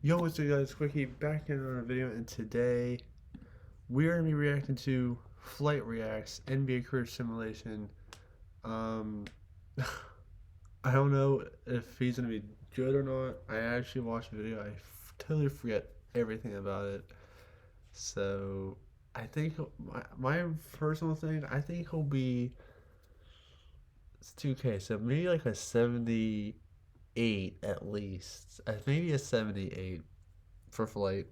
Yo, what's up guys, Quickie back in another video, and today we're going to be reacting to Flightreacts NBA Career Simulation. Um, I don't know if he's going to be good or not. I actually watched the video, totally forget everything about it. So, I think my personal thing, I think he'll be, it's 2K, so maybe like a 78 at least. Maybe a 78 for Flight.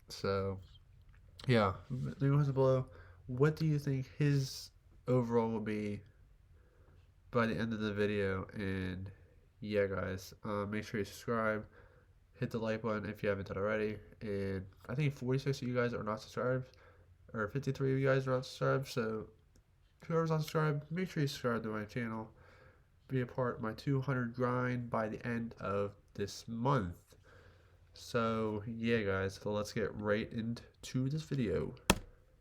So, yeah, leave comments below. What do you think his overall will be by the end of the video? And yeah, guys, make sure you subscribe, hit the like button if you haven't done already. And I think 46 of you guys are not subscribed, or 53 of you guys are not subscribed. So whoever's not subscribed, make sure you subscribe to my channel. Be a part of my 200 grind by the end of this month. So yeah, guys, so let's get right into this video.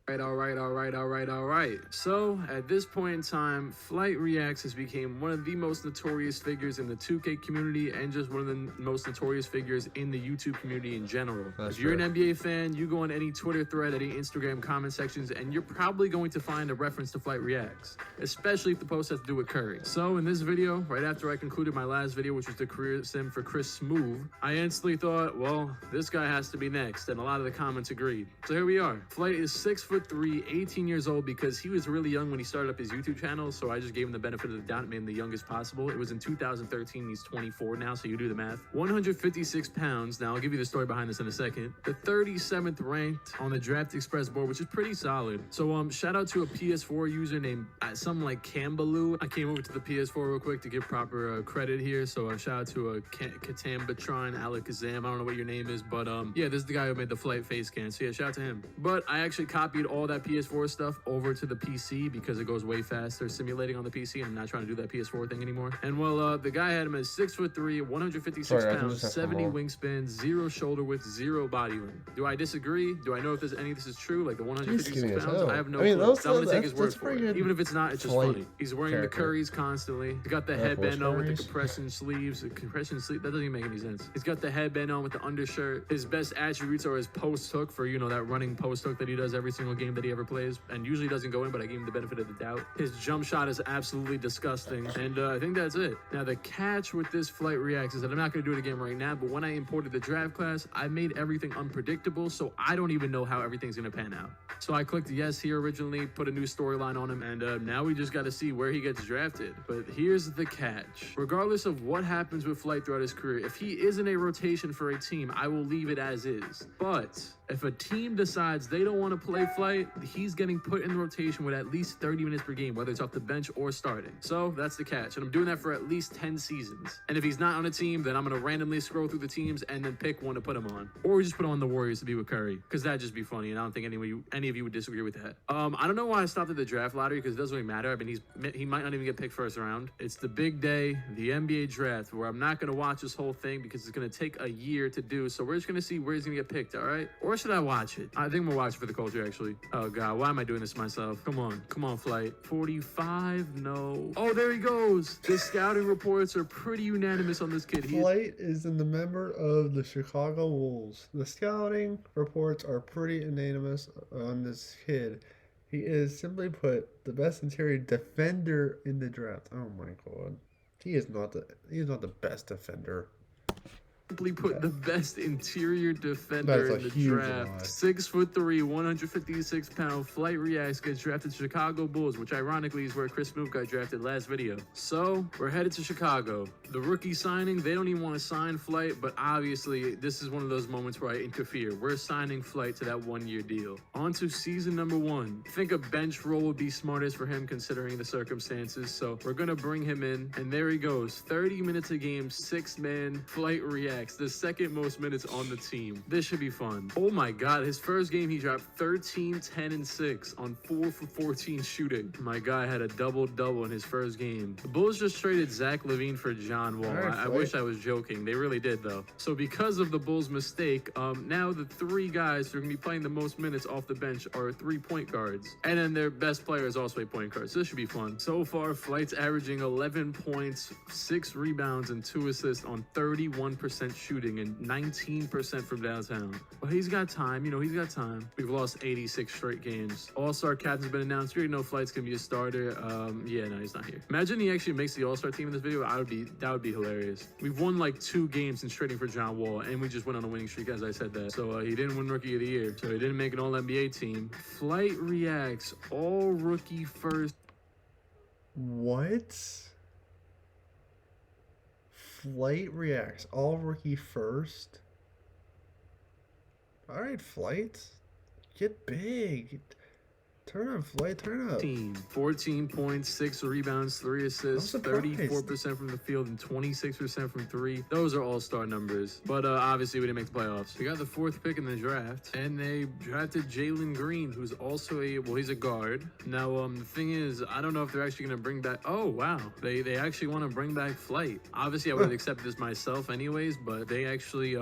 All right. So, at this point in time, Flightreacts has become one of the most notorious figures in the 2K community and just one of the most notorious figures in the YouTube community in general. That's if you're true. an NBA fan, you go on any Twitter thread, any Instagram comment sections, and you're probably going to find a reference to Flightreacts, especially if the post has to do with Curry. So, in this video, right after I concluded my last video, which was the career sim for Chris Smoove, I instantly thought, well, this guy has to be next, and a lot of the comments agreed. So here we are. Flight is 6'3", 18 years old, because he was really young when he started up his YouTube channel, so I just gave him the benefit of the doubt and made him the youngest possible. It was in 2013, he's 24 now, so you do the math. 156 pounds. Now, I'll give you the story behind this in a second. The 37th ranked on the Draft Express board, which is pretty solid. So, shout out to a PS4 user named something like Cambaloo. I came over to the PS4 real quick to give proper credit here, so shout out to Katambatron Alakazam. I don't know what your name is, but yeah, this is the guy who made the flight face scan, so yeah, shout out to him. But I actually copied all that PS4 stuff over to the PC because it goes way faster simulating on the PC, and I'm not trying to do that PS4 thing anymore. And well, the guy had him as 6'3", 156 pounds, 70 wingspan, 0 shoulder width, 0 body length. Do I disagree? Do I know if any of this is true? Like the 156 pounds? I have no clue. So I'm gonna take his word for it. Even if it's not, it's just funny. He's wearing the Currys constantly. He's got the headband on with the compression sleeves. That doesn't even make any sense. He's got the headband on with the undershirt. His best attributes are his post hook, for that running post hook that he does every single game that he ever plays, and usually doesn't go in, but I gave him the benefit of the doubt. His jump shot is absolutely disgusting, and I think that's it. Now, the catch with this Flightreacts is that I'm not going to do it again right now, but when I imported the draft class, I made everything unpredictable, so I don't even know how everything's going to pan out. So I clicked yes here originally, put a new storyline on him, and now we just got to see where he gets drafted. But here's the catch. Regardless of what happens with Flight throughout his career, if he is in a rotation for a team, I will leave it as is. But if a team decides they don't want to play Flight, he's getting put in the rotation with at least 30 minutes per game, whether it's off the bench or starting. So that's the catch, and I'm doing that for at least 10 seasons. And if he's not on a team, then I'm going to randomly scroll through the teams and then pick one to put him on. Or just put him on the Warriors to be with Curry, because that'd just be funny, and I don't think any of you would disagree with that. I don't know why I stopped at the draft lottery, because it doesn't really matter. I mean, he might not even get picked first round. It's the big day, the NBA draft, where I'm not going to watch this whole thing because it's going to take a year to do. So we're just going to see where he's going to get picked, all right? Or should I watch it? I think I'm going to watch it for the culture, actually. Oh, God, why am I doing this to myself? Come on, Flight. 45? No. Oh, there he goes. The scouting reports are pretty unanimous on this kid. Flight is in the member of the Chicago Bulls. The scouting reports are pretty unanimous on this kid. He is, simply put, the best interior defender in the draft. Oh my God, he is not the best defender. Simply put, the best interior defender in the draft. 6'3", 156 pound Flightreacts gets drafted to Chicago Bulls, which ironically is where Chris Smoove got drafted last video. So we're headed to Chicago. The rookie signing, they don't even want to sign Flight, but obviously this is one of those moments where I interfere. We're signing Flight to that 1-year deal. On to season number 1. I think a bench role would be smartest for him considering the circumstances, so we're gonna bring him in, and there he goes. 30 minutes a game, 6-man Flightreacts, the second most minutes on the team. This should be fun. Oh my God, his first game he dropped 13, 10, and 6 on 4 for 14 shooting. My guy had a double-double in his first game. The Bulls just traded Zach LaVine for John Wall. I wish I was joking. They really did, though. So because of the Bulls' mistake, now the 3 guys who are going to be playing the most minutes off the bench are 3 point guards. And then their best player is also a point guard. So this should be fun. So far, Flight's averaging 11 points, 6 rebounds, and 2 assists on 31% 40% shooting and 19% from downtown. But he's got time, he's got time. We've lost 86 straight games. All-Star captain's been announced. You already know Flight's gonna be a starter. Yeah, no, he's not here. Imagine he actually makes the All-Star team in this video. That would be hilarious. We've won like 2 games since trading for John Wall, and we just went on a winning streak, as I said that. So he didn't win Rookie of the Year, so he didn't make an All-NBA team. Flight reacts all-rookie first. What? Flight reacts all rookie first? Alright, Flight. Get big. Turn up, Flight, turn up. 14 points, 6 rebounds, 3 assists, 34% from the field, and 26% from 3. Those are all-star numbers. But obviously, we didn't make the playoffs. We got the 4th pick in the draft, and they drafted Jalen Green, who's also he's a guard. Now, the thing is, I don't know if they're actually going to bring back... Oh, wow. They actually want to bring back Flight. Obviously, I would have accepted this myself anyways, but they actually,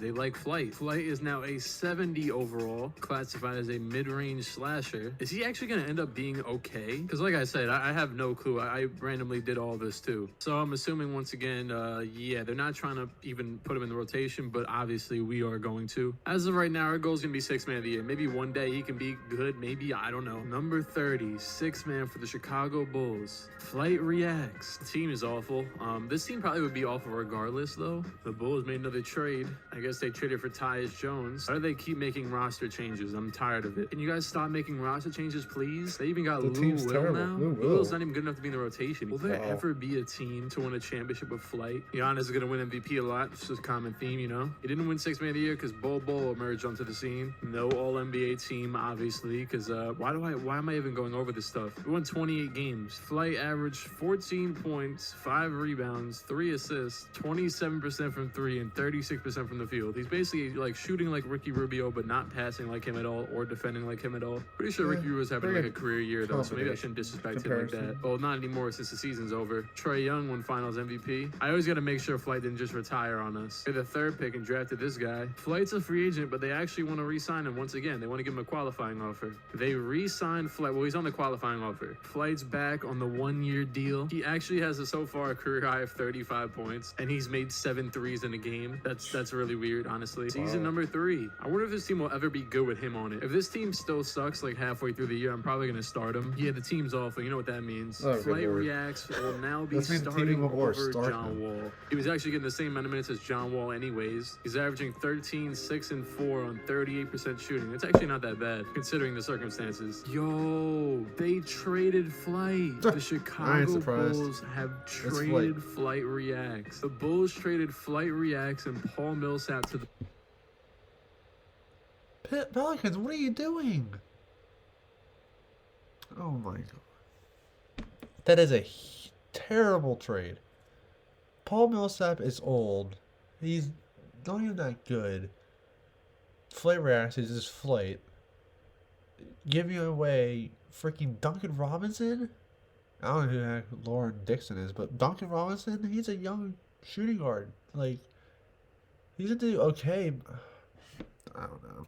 they like Flight. Flight is now a 70 overall, classified as a mid-range slasher. Is he actually going to end up being okay? Because like I said, I have no clue. I randomly did all this too. So I'm assuming once again, yeah, they're not trying to even put him in the rotation, but obviously we are going to. As of right now, our goal is going to be 6th man of the year. Maybe one day he can be good. Maybe, I don't know. Number 30, 6th man for the Chicago Bulls. Flight reacts. The team is awful. This team probably would be awful regardless though. The Bulls made another trade. I guess they traded for Tyus Jones. Why do they keep making roster changes? I'm tired of it. Can you guys stop making roster changes, please? They even got Lou Will now. Lou Will's not even good enough to be in the rotation. Will there ever be a team to win a championship with Flight? Giannis is going to win MVP a lot. It's just a common theme, He didn't win 6th man of the year because Bol emerged onto the scene. No All-NBA team, obviously, because why am I even going over this stuff? We won 28 games. Flight averaged 14 points, 5 rebounds, 3 assists, 27% from 3, and 36% from the field. He's basically like shooting like Ricky Rubio, but not passing like him at all or defending like him at all. Pretty sure Ricky Rubio's having like a career year though, so maybe I shouldn't disrespect him like that. Well, not anymore since the season's over. Trae Young won Finals MVP. I always got to make sure Flight didn't just retire on us. They're the 3rd pick and drafted this guy. Flight's a free agent, but they actually want to re-sign him once again. They want to give him a qualifying offer. They re-signed Flight. Well, he's on the qualifying offer. Flight's back on the 1-year deal. He actually has so far a career high of 35 points, and he's made 7 threes in a game. That's really weird, honestly. Season number 3. I wonder if this team will ever be good with him on it. If this team still sucks like halfway through the year, I'm probably going to start him. Yeah, the team's awful. You know what that means. Flight reacts will now be starting over John Wall. He was actually getting the same amount of minutes as John Wall anyways. He's averaging 13, 6, and 4 on 38% shooting. It's actually not that bad considering the circumstances. Yo, they traded Flight. The Chicago Bulls have traded Flight reacts. The Bulls traded Flight reacts and Paul Millsap to the Pelicans, what are you doing? Oh my god. That is a terrible trade. Paul Millsap is old. He's not even that good. Flight reacts is just Flight. Giving away freaking Duncan Robinson? I don't know who the heck Lauren Dixon is, but Duncan Robinson, he's a young shooting guard. Like, he's gonna do okay. I don't know.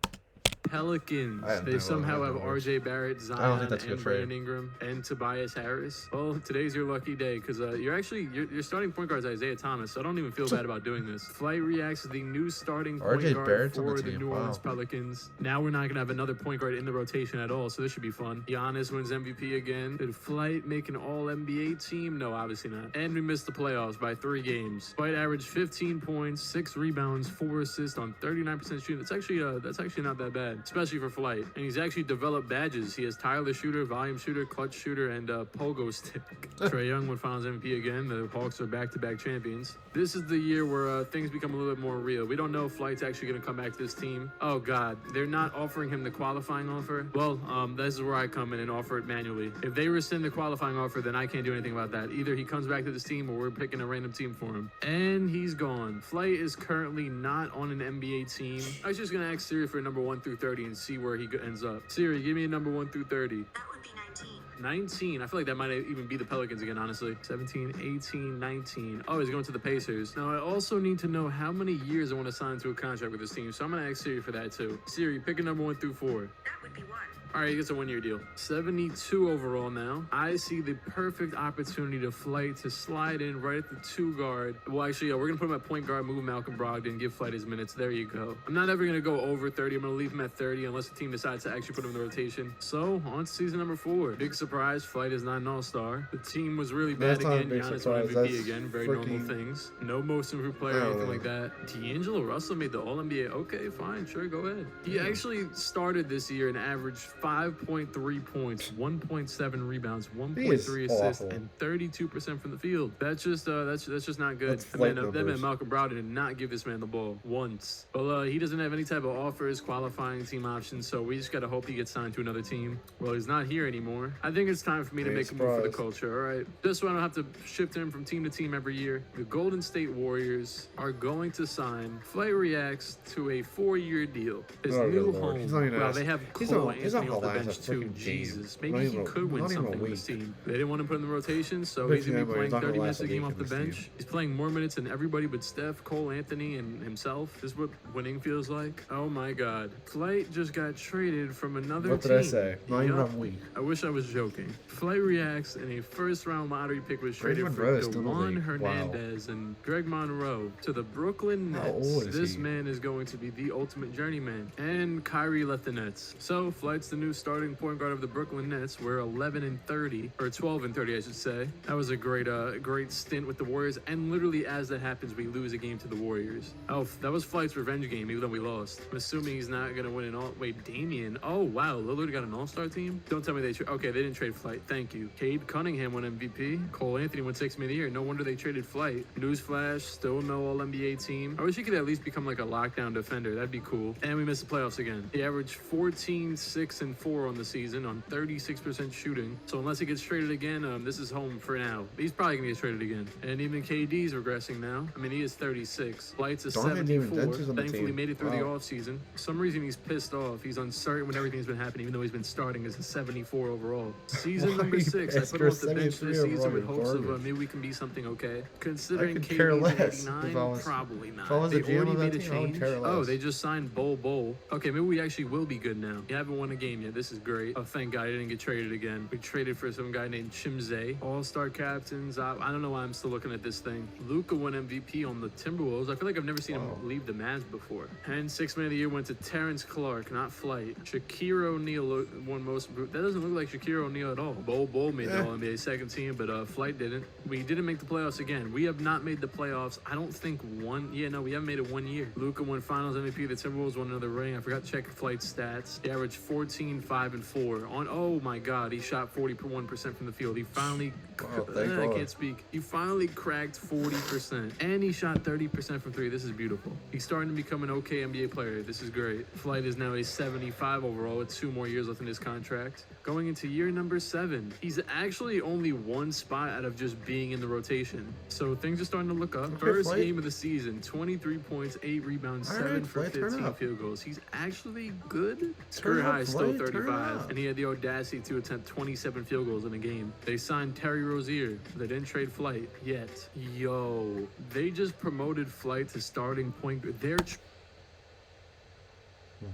Pelicans. They somehow have RJ Barrett, Zion, and Brandon Ingram, and Tobias Harris. Well, today's your lucky day because you're starting point guard is Isaiah Thomas. So I don't even feel bad about doing this. Flight reacts as the new starting point guard for the New Orleans Pelicans. Now we're not gonna have another point guard in the rotation at all, so this should be fun. Giannis wins MVP again. Did Flight make an All-NBA team? No, obviously not. And we missed the playoffs by 3 games. Flight averaged 15 points, 6 rebounds, 4 assists on 39% shooting. That's actually not that bad, especially for Flight. And he's actually developed badges. He has Tyler Shooter, Volume Shooter, Clutch Shooter, and Pogo Stick. Trae Young won Finals MVP again. The Hawks are back-to-back champions. This is the year where things become a little bit more real. We don't know if Flight's actually going to come back to this team. Oh, God. They're not offering him the qualifying offer. Well, this is where I come in and offer it manually. If they rescind the qualifying offer, then I can't do anything about that. Either he comes back to this team or we're picking a random team for him. And he's gone. Flight is currently not on an NBA team. I was just going to ask Siri for a number 1 through 30 and see where he ends up. Siri, give me a number 1 through 30. That would be 19. 19. I feel like that might even be the Pelicans again, honestly. 17, 18, 19. Oh, he's going to the Pacers. Now, I also need to know how many years I want to sign to a contract with this team, so I'm going to ask Siri for that, too. Siri, pick a number 1 through 4. That would be 1. All right, he gets a 1-year deal. 72 overall now. I see the perfect opportunity to Flight to slide in right at the 2 guard. Well, actually, yeah, we're going to put him at point guard, move Malcolm Brogdon, give Flight his minutes. There you go. I'm not ever going to go over 30. I'm going to leave him at 30 unless the team decides to actually put him in the rotation. So, on to season number 4. Big surprise, Flight is not an all-star. The team was really bad That's not a again. big Giannis surprise. won MVP That's again. Very freaking- normal things. No most improved player or I don't anything know. like that. D'Angelo Russell made the All-NBA. Okay, fine, sure, go ahead. He actually started this year and averaged 5.3 points, 1.7 rebounds, 1.3 assists, awful. and 32% from the field. That's just not good. That's I mean, flight that man numbers. Malcolm Brogdon did not give this man the ball once. Well, he doesn't have any type of offers, qualifying team options, so we just gotta hope he gets signed to another team. Well, he's not here anymore. I think it's time for me to Ain't make a move for the surprised. culture, all right? Just so I don't have to shift him from team to team every year. The Golden State Warriors are going to sign Flightreacts to a 4-year deal. His Oh, new good Lord. home. He's not even Well, asked- they have he's Cole not- he's Anthony not off the gonna last bench a too. freaking game. Jesus, Not maybe he even- could win not even a something with this week. team. They didn't want to put him in the rotation, so Big he's gonna be fan, but playing he's not gonna 30 last minutes a a game week off in the this bench. team. He's playing more minutes than everybody but Steph, Cole Anthony, and himself. This is what winning feels like. Oh my God, Flight just got traded from another What team. did I say? Not even Yup. a week. I wish I was joking. Flight Reacts in a first-round lottery pick was Greg traded for Monroe is still in the DeJuan league. Hernandez and Greg Monroe to the Brooklyn How Nets. old is This he? man is going to be the ultimate journeyman. And Kyrie left the Nets. So Flight's the new starting point guard of the Brooklyn Nets. We're 11-30, or 12-30, I should say. That was a great stint with the Warriors. And literally, as that happens, we lose a game to the Warriors. Oh, that was Flight's revenge game, even though we lost. I'm assuming he's not gonna win an all. Wait, Damian. Oh wow, Lillard got an All-Star team. Don't tell me they. Okay, they didn't trade Flight. Thank you. Cade Cunningham won MVP. Cole Anthony won 6 Man of the Year. No wonder they traded Flight. Newsflash, still no All-NBA team. I wish he could at least become like a lockdown defender. That'd be cool. And we missed the playoffs again. He averaged 14, 6, and 4 on the season on 36% shooting. So unless he gets traded again, this is home for now. He's probably gonna get traded again. And even KD's regressing now. I mean, he is 36. Flight's a Donovan 74. DiVincenzo's on the Thankfully, team. made it through the Wow. offseason. For some reason, he's pissed off. He's uncertain when everything's been happening, even though he's been starting as a 74 overall. Season Why number you 6. I pissed? put You're him off the bench 73 this season with overall, hopes of garbage. maybe we can be something okay. Considering could care KD's less at if 89, I was- probably not. if I was They the GM already of that made a team, I would change. care Oh, less. they just signed Bol. Okay, maybe we actually will be good now. We haven't won a game yet. This is great. Oh, thank God I didn't get traded again. We traded for some guy named Chimze. All-star captains. I don't know why I'm still looking at this thing. Luka won MVP on the Timberwolves. I feel like I've never seen Wow. him leave the Mavs before. And 6 Man of the Year went to Terrence Clark, not Flight. Shaquille O'Neal won most improved. That doesn't look like Shaquille O'Neal at all. Bol made the Eh. All-NBA second team, but Flight didn't. We didn't make the playoffs again. We have not made the playoffs. I don't think we haven't made it 1 year. Luka won Finals MVP. The Timberwolves won another ring. I forgot to check Flight's stats. He averaged 14, 5, and 4. Oh my God, he shot 41% from the field. He finally, Wow, thank I God. can't speak. He finally cracked 40%, and he shot 30% from 3. This is beautiful. He's starting to become an okay NBA player. This is great. Flight is now a 75 overall with 2 more years left in his contract. Going into year number 7, he's actually only 1 spot out of just being in the rotation. So things are starting to look up. Okay, First Flight. game of the season, 23 points, 8 rebounds, All 7 right, for Flight, turn 15 up. field goals. He's actually good. His Turn career up, high is still Flight, turn 35, up. and he had the audacity to attempt 27 field goals in a game. They signed Terry Rozier. They didn't trade Flight yet. Yo, they just promoted Flight to starting point.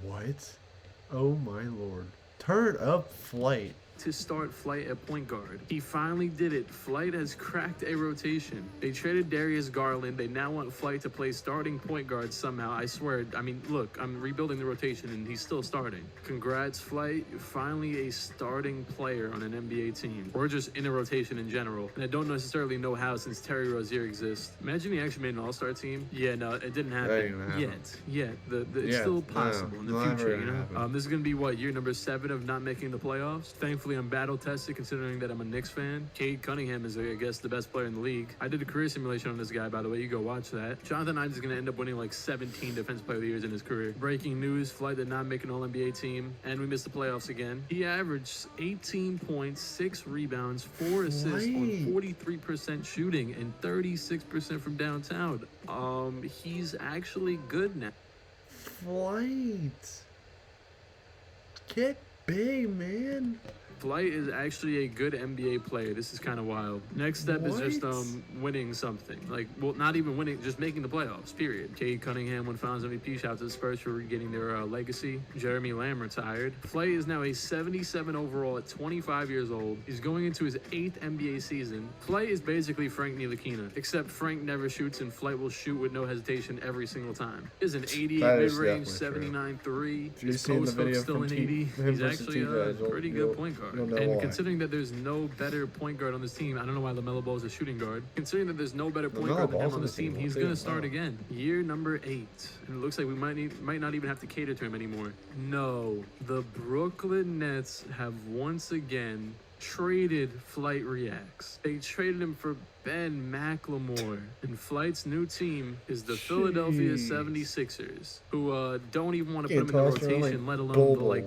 What? Oh my Lord. Turn up Flight. To start Flight at point guard. He finally did it. Flight has cracked a rotation. They traded Darius Garland. They now want Flight to play starting point guard somehow. I swear, I mean, look, I'm rebuilding the rotation and he's still starting. Congrats, Flight. You're finally a starting player on an NBA team. Or just in a rotation in general. And I don't necessarily know how since Terry Rozier exists. Imagine he actually made an all-star team. Yeah, no, it didn't happen. That ain't gonna happen. Yet. It's Yeah, still no, possible in the not future, ever you know? gonna happen. This is going to be, what, year number 7 of not making the playoffs? Thankfully, I'm battle tested considering that I'm a Knicks fan. Cade Cunningham is, I guess, the best player in the league. I did a career simulation on this guy, by the way. You go watch that. Jonathan Isaac is going to end up winning like 17 Defensive Player of the Years in his career. Breaking news, Flight did not make an All-NBA team, and we missed the playoffs again. He averaged 18 points, 6 rebounds, 4 assists on 43% shooting, and 36% from downtown. He's actually good now. Flight. Get big, man. Flight is actually a good NBA player. This is kind of wild. Next step is just winning something. Like, well, not even winning, just making the playoffs, period. Cade Cunningham won Finals MVP. Shout out to the Spurs for getting their legacy. Jeremy Lamb retired. Flight is now a 77 overall at 25 years old. He's going into his 8th NBA season. Flight is basically Frank Ntilikina, except Frank never shoots and Flight will shoot with no hesitation every single time. He has an 88 mid-range, 79 3. His post hook's still an 80. He's actually a pretty good point guard. And considering that there's no better point guard on this team, I don't know why LaMelo Ball is a shooting guard. Considering that there's no better point guard than him on this team, he's going to start again. Year number 8. And it looks like we might not even have to cater to him anymore. No, the Brooklyn Nets have once again traded Flightreacts. They traded him for Ben McLemore, and Flight's new team is the Philadelphia 76ers, who don't even want to put him in the rotation, let alone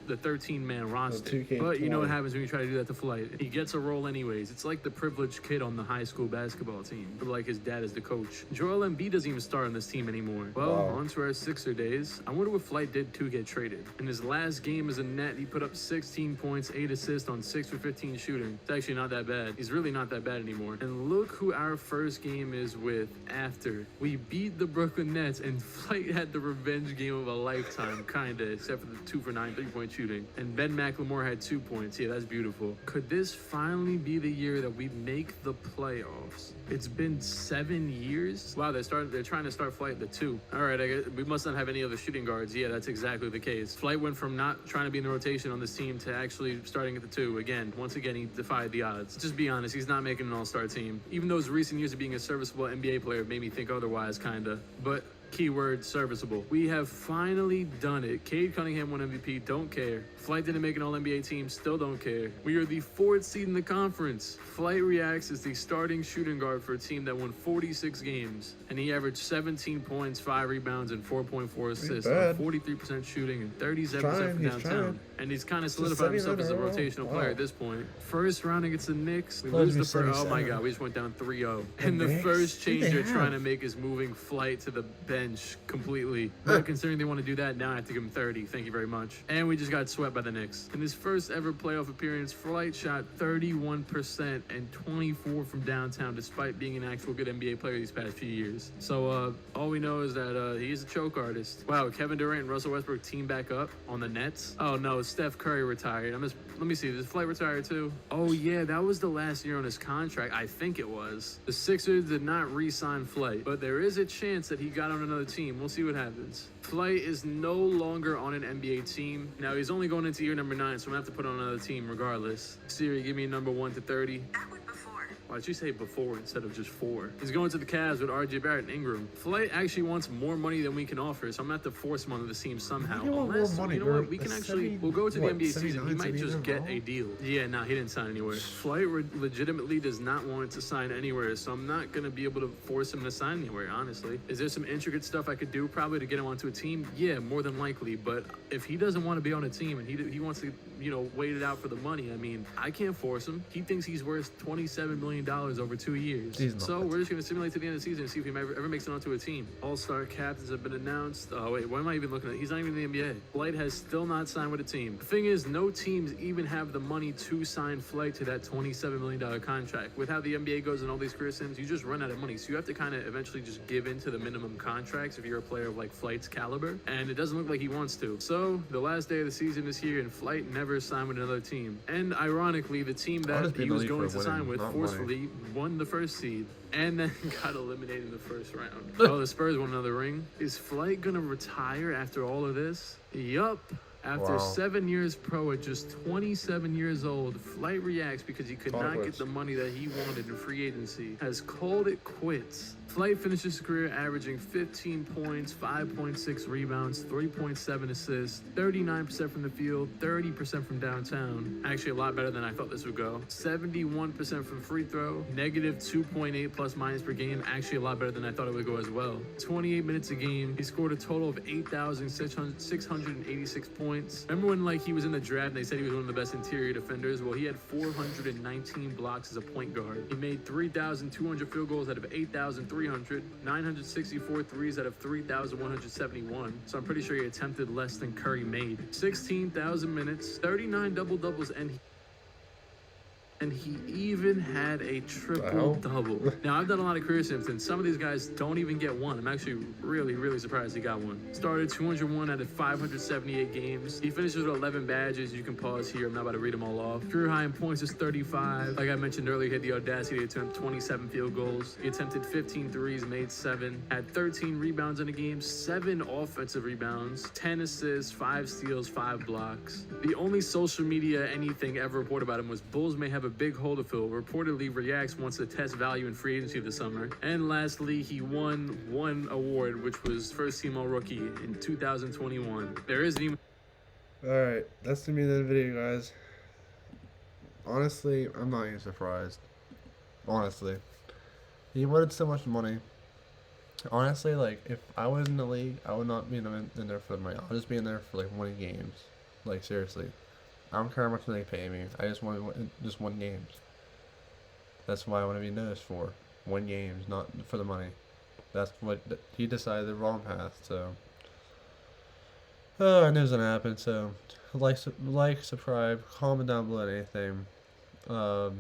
the 13-man roster. But you know what happens when you try to do that to Flight? He gets a role anyways. It's like the privileged kid on the high school basketball team, but like his dad is the coach. Joel Embiid doesn't even start on this team anymore. Well, on to our Sixer days. I wonder what Flight did to get traded. In his last game as a net, he put up 16 points, 8 assists on 6 for 15 shooting. It's actually not that bad. He's really not that bad anymore. And look who our first game is with after. We beat the Brooklyn Nets, and Flight had the revenge game of a lifetime, kinda, except for the 2 for 9 3-point shooting. And Ben McLemore had 2 points. Yeah, that's beautiful. Could this finally be the year that we make the playoffs? It's been 7 years. Wow, they're trying to start Flight at the 2. All right, I guess we must not have any other shooting guards. Yeah, that's exactly the case. Flight went from not trying to be in the rotation on this team to actually starting at the 2 again. Once again, he defied the odds. Just be honest, he's not making an all-star team. Even though his recent years of being a serviceable NBA player made me think otherwise, kinda. But keyword serviceable. We have finally done it. Cade Cunningham won MVP, don't care. Flight didn't make an all-NBA team, still don't care. We are the 4th seed in the conference. Flightreacts is the starting shooting guard for a team that won 46 games, and he averaged 17 points, 5 rebounds, and 4.4 assists on 43% shooting and 37% from downtown. And he's kind of solidified himself as a rotational player at this point. First round against the Knicks, we lose the first. Oh my God, we just went down 3-0. And the first change they're trying to make is moving Flight to the bench completely. But considering they want to do that, now I have to give him 30. Thank you very much. And we just got swept by the Knicks. In his first ever playoff appearance, Flight shot 31% and 24 from downtown, despite being an actual good NBA player these past few years. So all we know is that he's a choke artist. Wow, Kevin Durant and Russell Westbrook team back up on the Nets. Oh no, Steph Curry retired. Let me see, does Flight retire too? Oh yeah, that was the last year on his contract. I think it was. The Sixers did not re-sign Flight, but there is a chance that he got on another team. We'll see what happens. Flight is no longer on an NBA team. Now he's only going into year number 9, so I'm gonna have to put on another team regardless. Siri, give me number 1 to 30. Why'd you say before instead of just 4? He's going to the Cavs with RJ Barrett and Ingram. Flight actually wants more money than we can offer, so I'm going to have to force him onto the team somehow. Unless, you know what, we can actually, we'll go to the NBA season. He might just get a deal. Yeah, nah, he didn't sign anywhere. Flight legitimately does not want to sign anywhere, so I'm not going to be able to force him to sign anywhere, honestly. Is there some intricate stuff I could do probably to get him onto a team? Yeah, more than likely, but if he doesn't want to be on a team and he wants to, you know, wait it out for the money, I mean, I can't force him. He thinks he's worth $27 million over 2 years. So we're just going to simulate to the end of the season and see if he ever makes it onto a team. All-star captains have been announced. Oh, wait, what am I even looking at? He's not even in the NBA. Flight has still not signed with a team. The thing is, no teams even have the money to sign Flight to that $27 million contract. With how the NBA goes and all these career sims, you just run out of money. So you have to kind of eventually just give in to the minimum contracts if you're a player of like Flight's caliber. And it doesn't look like he wants to. So the last day of the season is here and Flight never signed with another team. And ironically, the team that he was going to sign with forcefully won the first seed and then got eliminated in the first round. Oh, the Spurs won another ring. Is Flight gonna retire after all of this? Yup. After 7 years pro at just 27 years old, Flightreacts, because he could not get the money that he wanted in free agency, has called it quits. Flight finishes his career averaging 15 points, 5.6 rebounds, 3.7 assists, 39% from the field, 30% from downtown. Actually, a lot better than I thought this would go. 71% from free throw, negative 2.8 plus minus per game. Actually, a lot better than I thought it would go as well. 28 minutes a game. He scored a total of 8,686 points. points. Remember when like he was in the draft and they said he was one of the best interior defenders? Well, he had 419 blocks as a point guard. He made 3,200 field goals out of 8,300, 964 threes out of 3,171. So I'm pretty sure he attempted less than Curry made. 16,000 minutes, 39 double-doubles, and he even had a triple-double. Now, I've done a lot of career sims, and some of these guys don't even get one. I'm actually really, really surprised he got one. Started 201 out of 578 games. He finishes with 11 badges. You can pause here. I'm not about to read them all off. Career high in points is 35. Like I mentioned earlier, he had the audacity to attempt 27 field goals. He attempted 15 threes, made 7. Had 13 rebounds in a game, 7 offensive rebounds, 10 assists, 5 steals, 5 blocks. The only social media anything ever reported about him was Bulls may have a big hole to fill. Reportedly, Reacts wants to test value in free agency this summer. And lastly, he won one award, which was First Team All-Rookie in 2021. There isn't even... Alright, that's the end of the video, guys. Honestly, I'm not even surprised. Honestly. He wanted so much money. Honestly, like, if I was in the league, I would not be in there for the money. I'll just be in there for, like, winning games. Like, seriously. I don't care how much they pay me. I just want to just win games. That's why I want to be noticed for. Win games, not for the money. That's what he decided the wrong path. So, I knew it was gonna happen. So, like, subscribe, comment down below anything. We're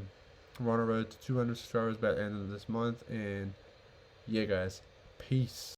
on a road to 200 subscribers by the end of this month, and yeah, guys, peace.